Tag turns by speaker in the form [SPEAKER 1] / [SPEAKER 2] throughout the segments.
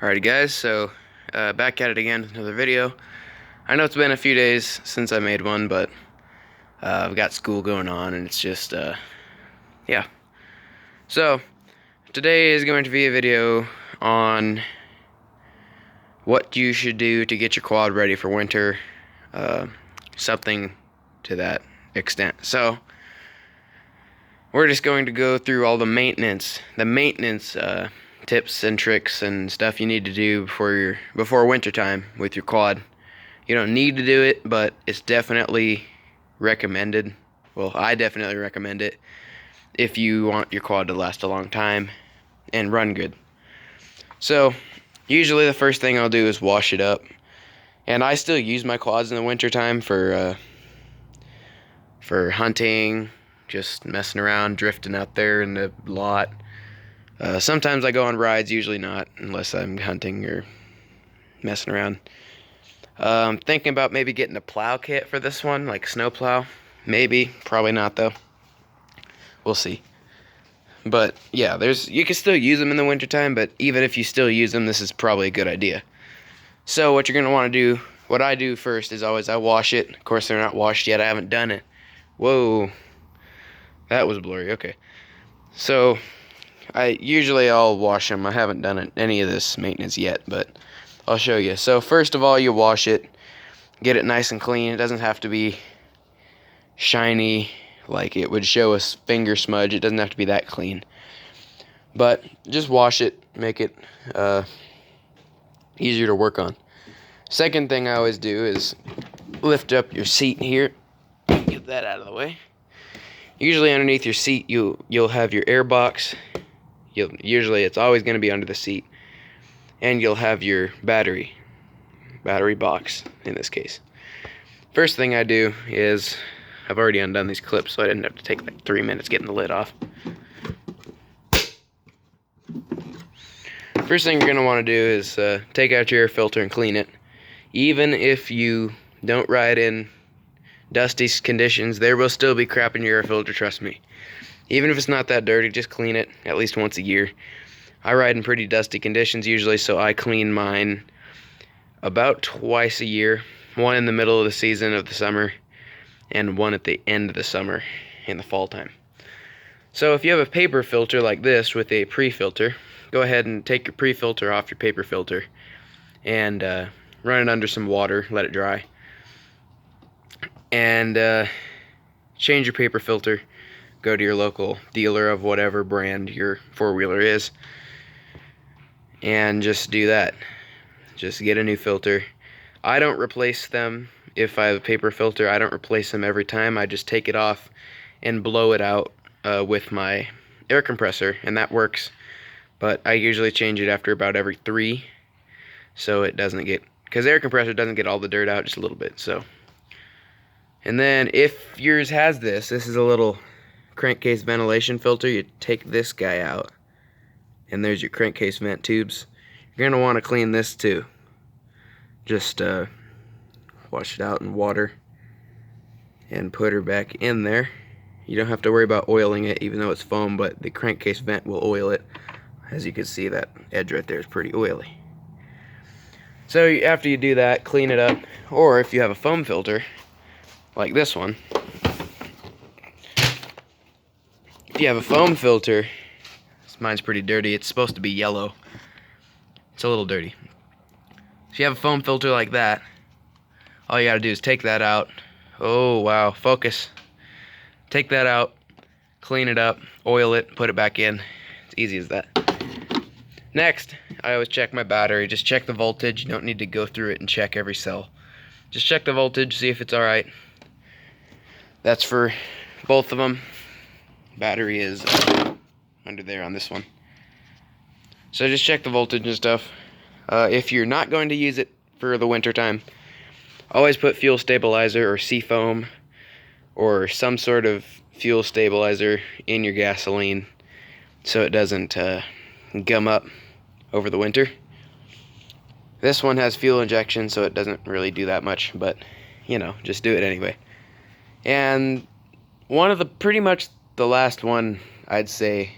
[SPEAKER 1] Alrighty guys, so back at it again with another video. I know it's been a few days since I made one, but I've got school going on and it's just, yeah. So, today is going to be a video on what you should do to get your quad ready for winter, something to that extent. So, we're just going to go through all the maintenance tips and tricks and stuff you need to do before winter time with your quad. You don't need to do it, but it's definitely recommended. Well, I definitely recommend it if you want your quad to last a long time and run good. So, usually the first thing I'll do is wash it up. And I still use my quads in the winter time for hunting, just messing around, drifting out there in the lot. Sometimes I go on rides, usually not, unless I'm hunting or messing around. Thinking about maybe getting a plow kit for this one, like snow plow. Maybe, probably not though. We'll see. But yeah, you can still use them in the wintertime, but even if you still use them, this is probably a good idea. So what you're going to want to do, what I do first is always I wash it. Of course, they're not washed yet. I haven't done it. Whoa. That was blurry. Okay. So I'll wash them. I haven't done any of this maintenance yet, but I'll show you. So first of all, you wash it, get it nice and clean. It doesn't have to be shiny like it would show a finger smudge. It doesn't have to be that clean, but just wash it, make it easier to work on. Second thing I always do is lift up your seat here. Get that out of the way. Usually underneath your seat you'll have your air box. Usually it's always going to be under the seat, and you'll have your battery box in this case. First thing I do is, I've already undone these clips so I didn't have to take like 3 minutes getting the lid off. First thing you're going to want to do is take out your air filter and clean it. Even if you don't ride in dusty conditions, there will still be crap in your air filter, trust me. Even if it's not that dirty, just clean it at least once a year. I ride in pretty dusty conditions usually, so I clean mine about twice a year. One in the middle of the season of the summer, and one at the end of the summer in the fall time. So if you have a paper filter like this with a pre-filter, go ahead and take your pre-filter off your paper filter and run it under some water, let it dry. And change your paper filter. Go to your local dealer of whatever brand your four-wheeler is, and just do that. Just get a new filter. I don't replace them. If I have a paper filter, I don't replace them every time. I just take it off and blow it out with my air compressor, and that works. But I usually change it after about every 3, so it doesn't get, because air compressor doesn't get all the dirt out, just a little bit. So, and then if yours has this is a little crankcase ventilation filter. You take this guy out, and there's your crankcase vent tubes. You're going to want to clean this too. Just wash it out in water and put her back in there. You don't have to worry about oiling it, even though it's foam, but the crankcase vent will oil it. As you can see, that edge right there is pretty oily. So after you do that, clean it up. Or if you have a foam filter like this one, if you have a foam filter, mine's pretty dirty. It's supposed to be yellow. It's a little dirty. If you have a foam filter like that, all you gotta do is take that out. Oh wow, focus. Take that out, clean it up, oil it, put it back in. It's easy as that. Next, I always check my battery. Just check the voltage. You don't need to go through it and check every cell. Just check the voltage, see if it's alright. That's for both of them. Battery is under there on this one. So just check the voltage and stuff. If you're not going to use it for the winter time, always put fuel stabilizer or seafoam or some sort of fuel stabilizer in your gasoline so it doesn't gum up over the winter. This one has fuel injection, so it doesn't really do that much, but you know, just do it anyway. And pretty much the last one I'd say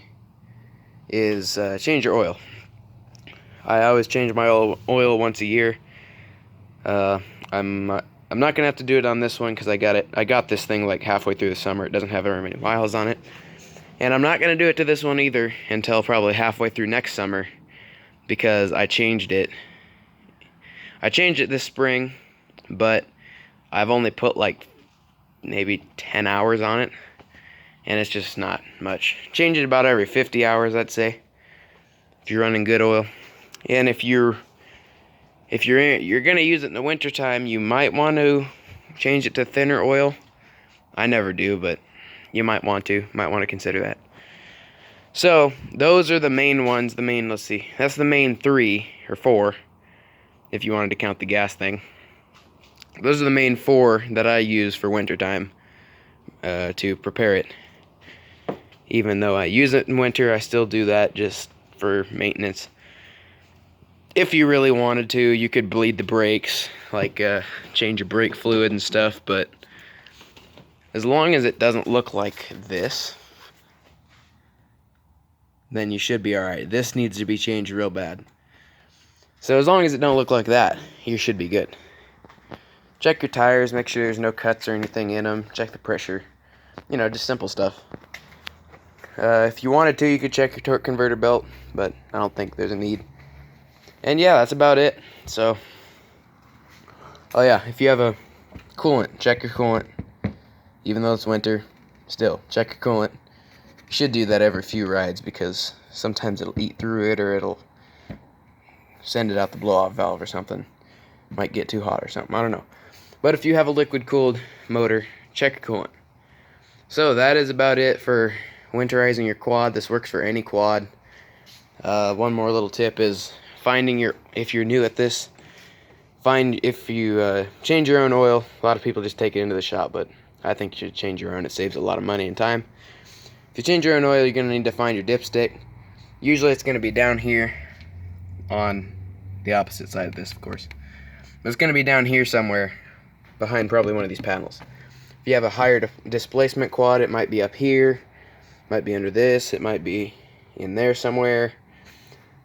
[SPEAKER 1] is change your oil. I always change my oil once a year. I'm not gonna have to do it on this one because I got this thing like halfway through the summer. It doesn't have very many miles on it, and I'm not gonna do it to this one either until probably halfway through next summer because I changed it. I changed it this spring, but I've only put like maybe 10 hours on it, and it's just not much. Change it about every 50 hours, I'd say, if you're running good oil. And if you're gonna use it in the winter time, you might want to change it to thinner oil. I never do, but you might want to consider that. So those are the main ones. Let's see, that's the main 3 or 4 if you wanted to count the gas thing. Those are the main 4 that I use for winter time to prepare it. Even though I use it in winter, I still do that just for maintenance. If you really wanted to, you could bleed the brakes, like change your brake fluid and stuff, but as long as it doesn't look like this, then you should be alright. This needs to be changed real bad. So as long as it don't look like that, you should be good. Check your tires, make sure there's no cuts or anything in them. Check the pressure. You know, just simple stuff. If you wanted to, you could check your torque converter belt, but I don't think there's a need. And yeah, that's about it. So, oh yeah, if you have a coolant, check your coolant. Even though it's winter, still, check your coolant. You should do that every few rides because sometimes it'll eat through it or it'll send it out the blow-off valve or something. Might get too hot or something, I don't know. But if you have a liquid-cooled motor, check your coolant. So that is about it for winterizing your quad. This works for any quad. One more little tip is if you're new at this, if you change your own oil. A lot of people just take it into the shop, but I think you should change your own. It saves a lot of money and time. If you change your own oil, you're going to need to find your dipstick. Usually it's going to be down here on the opposite side of this, of course. But it's going to be down here somewhere behind probably one of these panels. If you have a higher displacement quad, it might be up here, might be under this, it might be in there somewhere.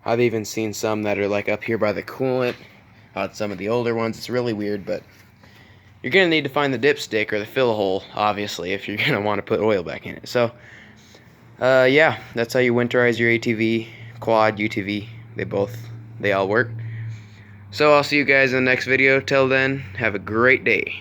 [SPEAKER 1] I've even seen some that are like up here by the coolant on some of the older ones. It's really weird, but you're going to need to find the dipstick or the fill hole, obviously, if you're going to want to put oil back in it. So, yeah, that's how you winterize your ATV, quad, UTV. They all work. So I'll see you guys in the next video. Till then, have a great day.